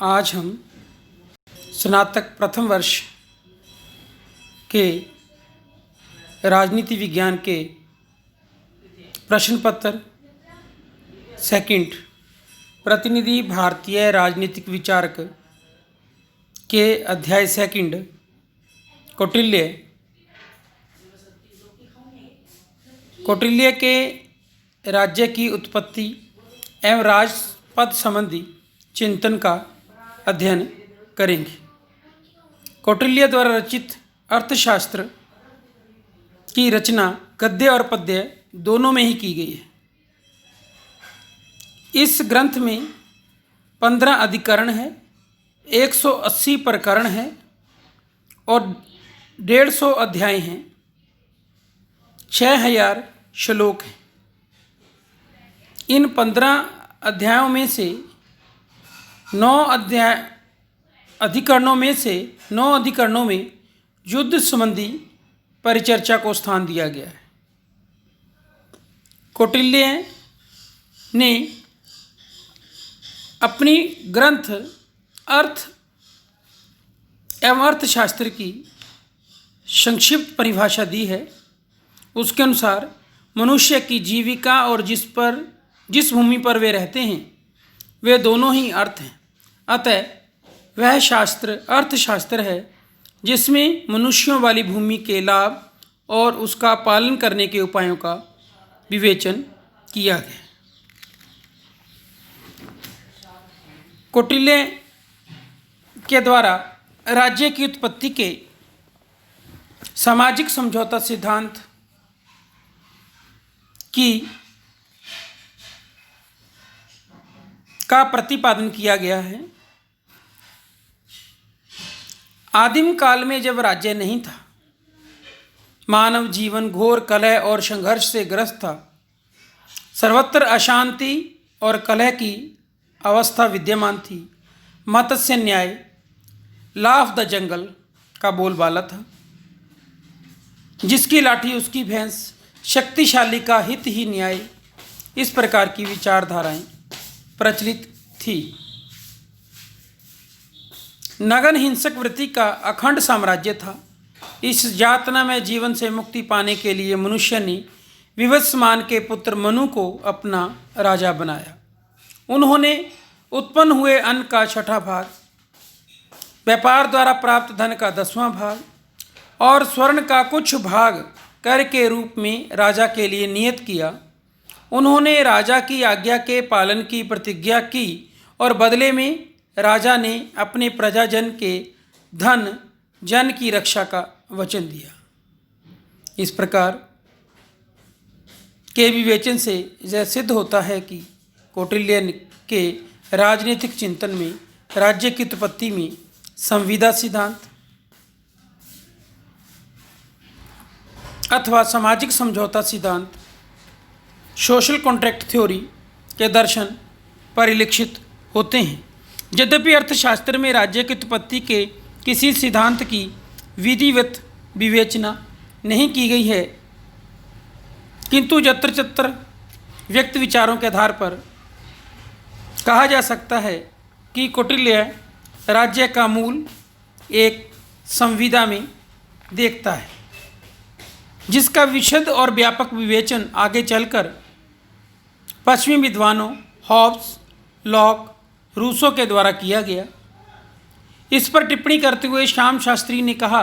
आज हम स्नातक प्रथम वर्ष के राजनीति विज्ञान के प्रश्न पत्र सेकंड प्रतिनिधि भारतीय राजनीतिक विचारक के अध्याय सेकंड कौटिल्य के राज्य की उत्पत्ति एवं राजपद संबंधी चिंतन का अध्ययन करेंगे। कौटिल्य द्वारा रचित अर्थशास्त्र की रचना गद्य और पद्य दोनों में ही की गई है। इस ग्रंथ में 15 अधिकरण है, 180 प्रकरण है और 150 अध्याय हैं, 6000 श्लोक हैं। इन 15 अध्यायों में से 9 अधिकरणों में युद्ध संबंधी परिचर्चा को स्थान दिया गया है। कौटिल्य ने अपनी ग्रंथ अर्थ एवं अर्थशास्त्र की संक्षिप्त परिभाषा दी है। उसके अनुसार मनुष्य की जीविका और जिस भूमि पर वे रहते हैं वे दोनों ही अर्थ हैं। अतः वह शास्त्र अर्थशास्त्र है जिसमें मनुष्यों वाली भूमि के लाभ और उसका पालन करने के उपायों का विवेचन किया गया। कौटिल्य के द्वारा राज्य की उत्पत्ति के सामाजिक समझौता सिद्धांत का प्रतिपादन किया गया है। आदिम काल में जब राज्य नहीं था, मानव जीवन घोर कलह और संघर्ष से ग्रस्त था। सर्वत्र अशांति और कलह की अवस्था विद्यमान थी। मत्स्य न्याय लॉ ऑफ द जंगल का बोलबाला था। जिसकी लाठी उसकी भैंस, शक्तिशाली का हित ही न्याय, इस प्रकार की विचारधाराएं प्रचलित थी। नगन हिंसक वृत्ति का अखंड साम्राज्य था। इस यातना में जीवन से मुक्ति पाने के लिए मनुष्य ने विवस्वान के पुत्र मनु को अपना राजा बनाया। उन्होंने उत्पन्न हुए अन्न का 6वां भाग, व्यापार द्वारा प्राप्त धन का 10वां भाग और स्वर्ण का कुछ भाग कर के रूप में राजा के लिए नियत किया। उन्होंने राजा की आज्ञा के पालन की प्रतिज्ञा की और बदले में राजा ने अपने प्रजाजन के धन जन की रक्षा का वचन दिया। इस प्रकार के विवेचन से यह सिद्ध होता है कि कौटिल्य के राजनीतिक चिंतन में राज्य की उत्पत्ति में संविदा सिद्धांत अथवा सामाजिक समझौता सिद्धांत, सोशल कॉन्ट्रैक्ट थ्योरी के दर्शन परिलक्षित होते हैं। यद्यपि अर्थशास्त्र में राज्य की उत्पत्ति के किसी सिद्धांत की विधिवत विवेचना नहीं की गई है, किंतु यत्र तत्र व्यक्त विचारों के आधार पर कहा जा सकता है कि कौटिल्य राज्य का मूल एक संविदा में देखता है, जिसका विशद और व्यापक विवेचन आगे चलकर पश्चिमी विद्वानों हॉब्स, लॉक, रूसो के द्वारा किया गया। इस पर टिप्पणी करते हुए श्याम शास्त्री ने कहा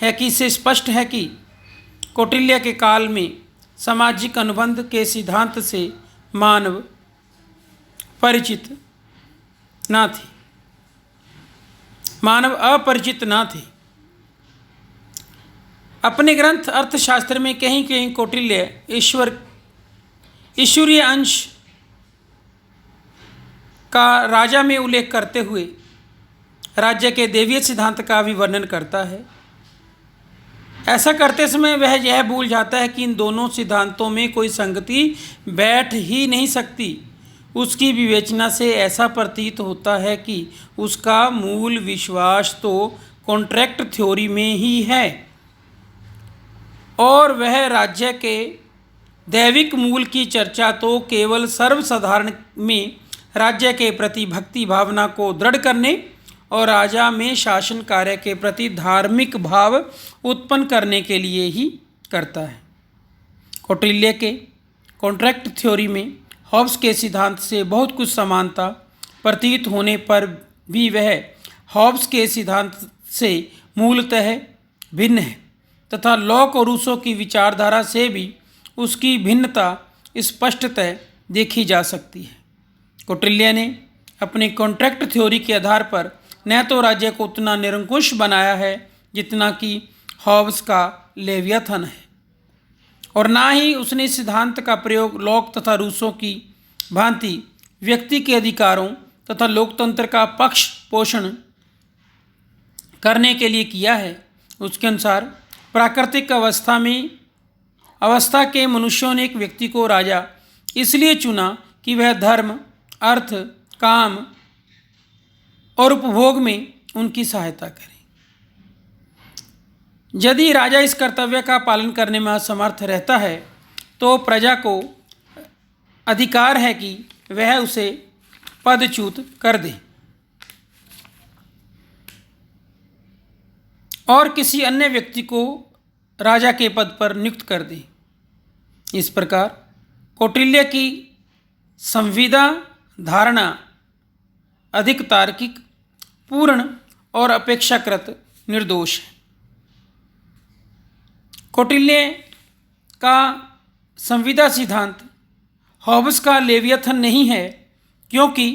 है कि इससे स्पष्ट है कि कौटिल्य के काल में सामाजिक अनुबंध के सिद्धांत से मानव अपरिचित न थे। अपने ग्रंथ अर्थशास्त्र में कहीं कहीं कौटिल्य ईश्वरीय अंश का राजा में उल्लेख करते हुए राज्य के देवीय सिद्धांत का भी वर्णन करता है। ऐसा करते समय वह यह भूल जाता है कि इन दोनों सिद्धांतों में कोई संगति बैठ ही नहीं सकती। उसकी विवेचना से ऐसा प्रतीत होता है कि उसका मूल विश्वास तो कॉन्ट्रैक्ट थ्योरी में ही है और वह राज्य के दैविक मूल की चर्चा तो केवल सर्वसाधारण में राज्य के प्रति भक्ति भावना को दृढ़ करने और राजा में शासन कार्य के प्रति धार्मिक भाव उत्पन्न करने के लिए ही करता है। कौटिल्य के कॉन्ट्रैक्ट थ्योरी में हॉब्स के सिद्धांत से बहुत कुछ समानता प्रतीत होने पर भी वह हॉब्स के सिद्धांत से मूलतः भिन्न है तथा लॉक और रूसो की विचारधारा से भी उसकी भिन्नता स्पष्टतः देखी जा सकती है। कौटिल्य ने अपनी कॉन्ट्रैक्ट थ्योरी के आधार पर न तो राज्य को उतना निरंकुश बनाया है जितना कि हॉब्स का लेवियाथन है, और ना ही उसने इस सिद्धांत का प्रयोग लॉक तथा रूसो की भांति व्यक्ति के अधिकारों तथा लोकतंत्र का पक्ष पोषण करने के लिए किया है। उसके अनुसार प्राकृतिक अवस्था के मनुष्यों ने एक व्यक्ति को राजा इसलिए चुना कि वह धर्म, अर्थ, काम और उपभोग में उनकी सहायता करे। यदि राजा इस कर्तव्य का पालन करने में असमर्थ रहता है तो प्रजा को अधिकार है कि वह उसे पदच्युत कर दे और किसी अन्य व्यक्ति को राजा के पद पर नियुक्त कर दे। इस प्रकार कौटिल्य की संविदा धारणा अधिक तार्किक, पूर्ण और अपेक्षाकृत निर्दोष है। कौटिल्य का संविदा सिद्धांत हॉब्स का लेवियाथन नहीं है, क्योंकि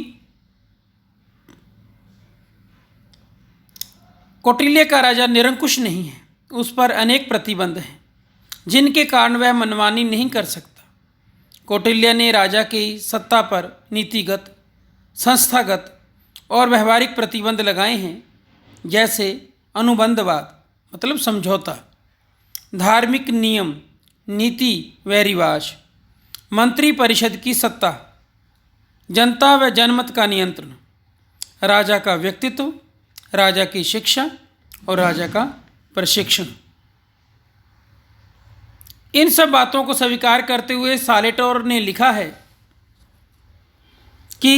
कौटिल्य का राजा निरंकुश नहीं है। उस पर अनेक प्रतिबंध हैं जिनके कारण वह मनमानी नहीं कर सकता। कौटिल्य ने राजा की सत्ता पर नीतिगत, संस्थागत और व्यवहारिक प्रतिबंध लगाए हैं, जैसे अनुबंधवाद मतलब समझौता, धार्मिक नियम, नीति व रिवाज, मंत्री परिषद की सत्ता, जनता व जनमत का नियंत्रण, राजा का व्यक्तित्व, राजा की शिक्षा और राजा का प्रशिक्षण। इन सब बातों को स्वीकार करते हुए सालेटोर ने लिखा है कि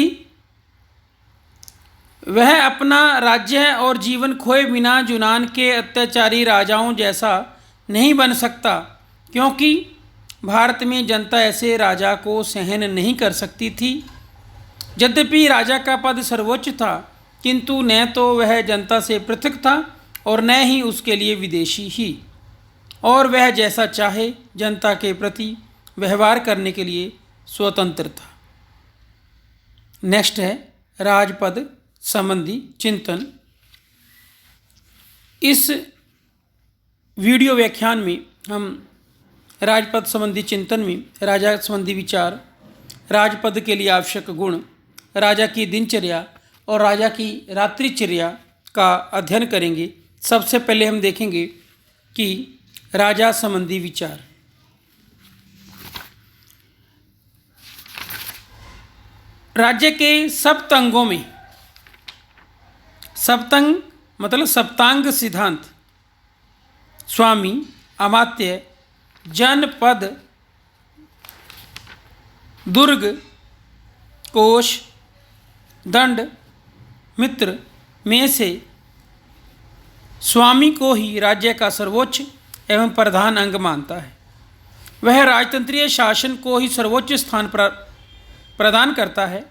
वह अपना राज्य और जीवन खोए बिना यूनान के अत्याचारी राजाओं जैसा नहीं बन सकता, क्योंकि भारत में जनता ऐसे राजा को सहन नहीं कर सकती थी। यद्यपि राजा का पद सर्वोच्च था, किंतु न तो वह जनता से पृथक था और न ही उसके लिए विदेशी ही, और वह जैसा चाहे जनता के प्रति व्यवहार करने के लिए स्वतंत्र था। नेक्स्ट है राजपद संबंधी चिंतन। इस वीडियो व्याख्यान में हम राजपद संबंधी चिंतन में राजा संबंधी विचार, राजपद के लिए आवश्यक गुण, राजा की दिनचर्या और राजा की रात्रिचर्या का अध्ययन करेंगे। सबसे पहले हम देखेंगे कि राजा संबंधी विचार। राज्य के सप्तंगों में, सप्तंग मतलब सप्तांग सिद्धांत, स्वामी, अमात्य, जनपद, दुर्ग, कोष, दंड, मित्र में से स्वामी को ही राज्य का सर्वोच्च एवं प्रधान अंग मानता है। वह राजतंत्रीय शासन को ही सर्वोच्च स्थान प्रदान करता है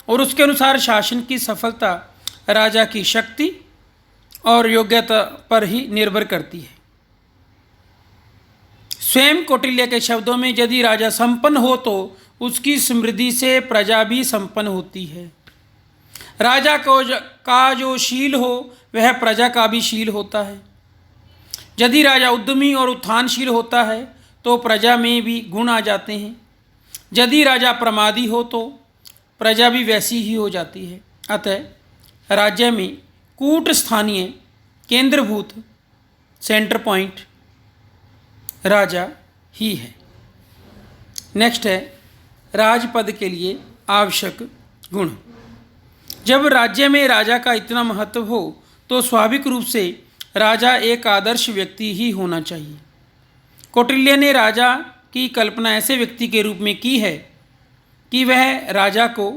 और उसके अनुसार शासन की सफलता राजा की शक्ति और योग्यता पर ही निर्भर करती है। स्वयं कौटिल्य के शब्दों में यदि राजा संपन्न हो तो उसकी समृद्धि से प्रजा भी संपन्न होती है। राजा का जो शील हो वह प्रजा का भी शील होता है। यदि राजा उद्यमी और उत्थानशील होता है तो प्रजा में भी गुण आ जाते हैं। यदि राजा प्रमादी हो तो प्रजा भी वैसी ही हो जाती है। अतः राज्य में कूट स्थानीय केंद्रभूत सेंटर पॉइंट राजा ही है। नेक्स्ट है राजपद के लिए आवश्यक गुण। जब राज्य में राजा का इतना महत्व हो तो स्वाभाविक रूप से राजा एक आदर्श व्यक्ति ही होना चाहिए। कौटिल्य ने राजा की कल्पना ऐसे व्यक्ति के रूप में की है कि वह राजा को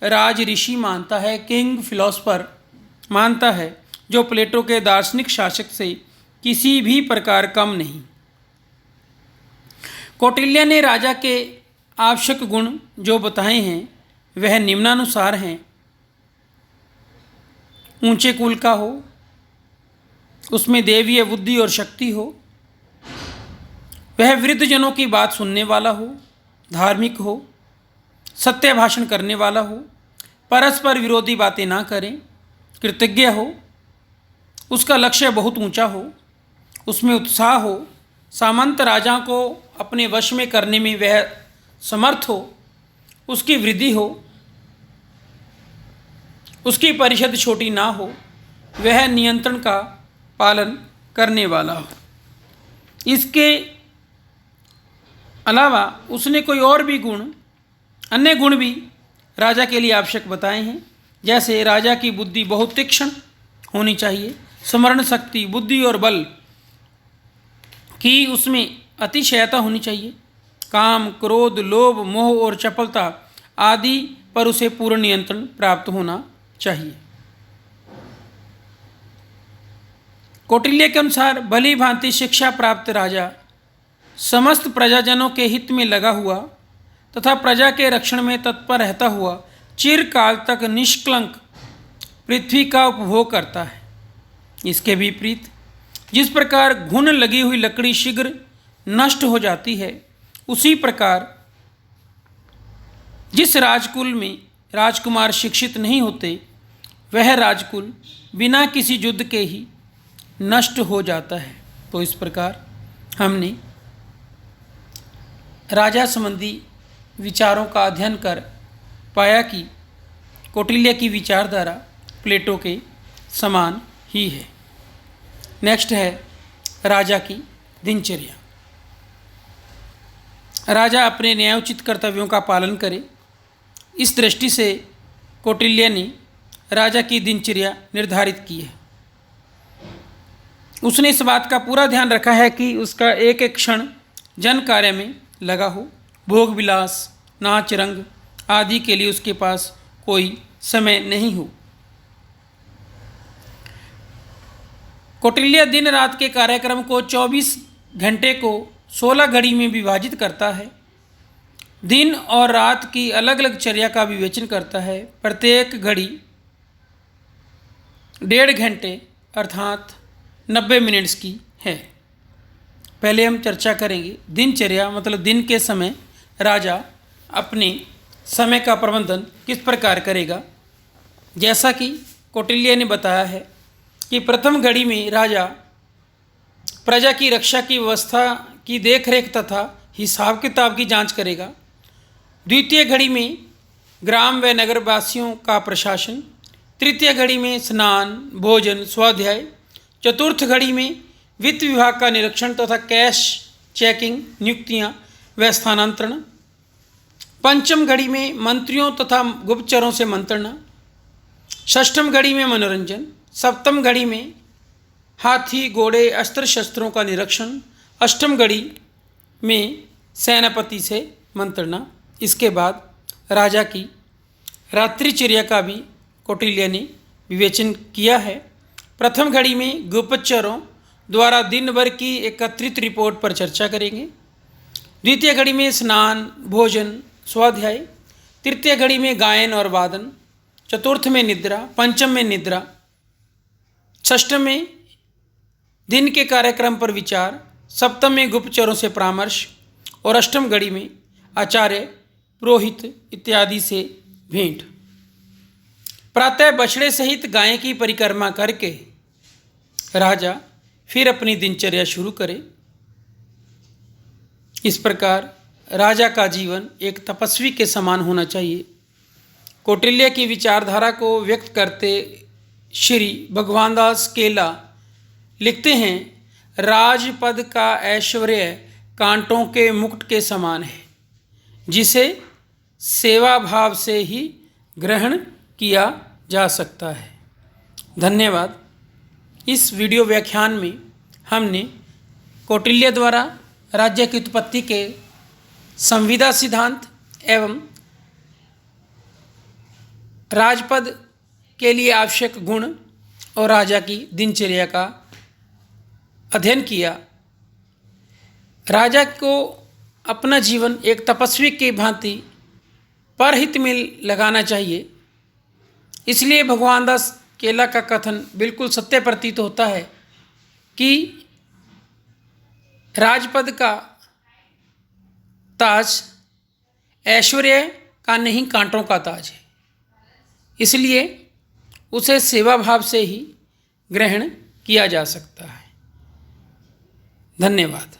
राज ऋषि मानता है, किंग फिलोसफर मानता है, जो प्लेटो के दार्शनिक शासक से किसी भी प्रकार कम नहीं। कौटिल्य ने राजा के आवश्यक गुण जो बताए हैं वह निम्नानुसार हैं। ऊंचे कुल का हो, उसमें देवीय बुद्धि और शक्ति हो, वह वृद्ध जनों की बात सुनने वाला हो, धार्मिक हो, सत्य भाषण करने वाला हो, परस्पर विरोधी बातें ना करें, कृतज्ञ हो, उसका लक्ष्य बहुत ऊंचा हो, उसमें उत्साह हो, सामंत राजा को अपने वश में करने में वह समर्थ हो, उसकी वृद्धि हो, उसकी परिषद छोटी ना हो, वह नियंत्रण का पालन करने वाला हो। इसके अलावा उसने कोई और भी अन्य गुण भी राजा के लिए आवश्यक बताए हैं। जैसे राजा की बुद्धि बहुत तीक्ष्ण होनी चाहिए, स्मरण शक्ति, बुद्धि और बल की उसमें अतिशयता होनी चाहिए, काम, क्रोध, लोभ, मोह और चपलता आदि पर उसे पूर्ण नियंत्रण प्राप्त होना चाहिए। कौटिल्य के अनुसार भली भांति शिक्षा प्राप्त राजा समस्त प्रजाजनों के हित में लगा हुआ तथा प्रजा के रक्षण में तत्पर रहता हुआ चिरकाल तक निष्कलंक पृथ्वी का उपभोग करता है। इसके विपरीत जिस प्रकार घुन लगी हुई लकड़ी शीघ्र नष्ट हो जाती है, उसी प्रकार जिस राजकुल में राजकुमार शिक्षित नहीं होते, वह राजकुल बिना किसी युद्ध के ही नष्ट हो जाता है। तो इस प्रकार हमने राजा संबंधी विचारों का अध्ययन कर पाया कि कौटिल्य की विचारधारा प्लेटो के समान ही है। नेक्स्ट है राजा की दिनचर्या। राजा अपने न्यायोचित कर्तव्यों का पालन करे, इस दृष्टि से कौटिल्य ने राजा की दिनचर्या निर्धारित की है। उसने इस बात का पूरा ध्यान रखा है कि उसका एक एक क्षण जन कार्य में लगा हो, भोग विलास, नाच रंग आदि के लिए उसके पास कोई समय नहीं हो। कौटिल्य दिन रात के कार्यक्रम को 24 घंटे को 16 घड़ी में विभाजित करता है। दिन और रात की अलग अलग चर्या का विवेचन करता है। प्रत्येक घड़ी 1.5 घंटे अर्थात 90 मिनट्स की है। पहले हम चर्चा करेंगे दिनचर्या मतलब दिन के समय राजा अपने समय का प्रबंधन किस प्रकार करेगा। जैसा कि कौटिल्य ने बताया है कि प्रथम घड़ी में राजा प्रजा की रक्षा की व्यवस्था की देखरेख तथा हिसाब किताब की जांच करेगा। द्वितीय घड़ी में ग्राम व नगरवासियों का प्रशासन, तृतीय घड़ी में स्नान, भोजन, स्वाध्याय, चतुर्थ घड़ी में वित्त विभाग का निरीक्षण तथा कैश चेकिंग, नियुक्तियां व स्थानांतरण, पंचम घड़ी में मंत्रियों तथा गुप्तचरों से मंत्रणा, षष्ठम घड़ी में मनोरंजन, सप्तम घड़ी में हाथी, घोड़े, अस्त्र शस्त्रों का निरीक्षण, अष्टम घड़ी में सेनापति से मंत्रणा। इसके बाद राजा की रात्रिचर्या का भी कौटिल्य ने विवेचन किया है। प्रथम घड़ी में गुप्तचरों द्वारा दिन भर की एकत्रित रिपोर्ट पर चर्चा करेंगे। द्वितीय घड़ी में स्नान, भोजन, स्वाध्याय, तृतीय घड़ी में गायन और वादन, चतुर्थ में निद्रा, पंचम में निद्रा, षष्ठम में दिन के कार्यक्रम पर विचार, सप्तम में गुप्तचरों से परामर्श और अष्टम घड़ी में आचार्य, पुरोहित इत्यादि से भेंट। प्रातः बछड़े सहित गाय की परिक्रमा करके राजा फिर अपनी दिनचर्या शुरू करे। इस प्रकार राजा का जीवन एक तपस्वी के समान होना चाहिए। कौटिल्य की विचारधारा को व्यक्त करते श्री भगवान दास केला लिखते हैं, राजपद का ऐश्वर्य कांटों के मुकुट के समान है, जिसे सेवा भाव से ही ग्रहण किया जा सकता है। धन्यवाद। इस वीडियो व्याख्यान में हमने कौटिल्य द्वारा राज्य की उत्पत्ति के संविदा सिद्धांत एवं राजपद के लिए आवश्यक गुण और राजा की दिनचर्या का अध्ययन किया। राजा को अपना जीवन एक तपस्वी की भांति परहित में लगाना चाहिए। इसलिए भगवान दास केला का कथन बिल्कुल सत्य प्रतीत होता है कि राजपद का ताज ऐश्वर्य का नहीं, कांटों का ताज है। इसलिए उसे सेवा भाव से ही ग्रहण किया जा सकता है। धन्यवाद।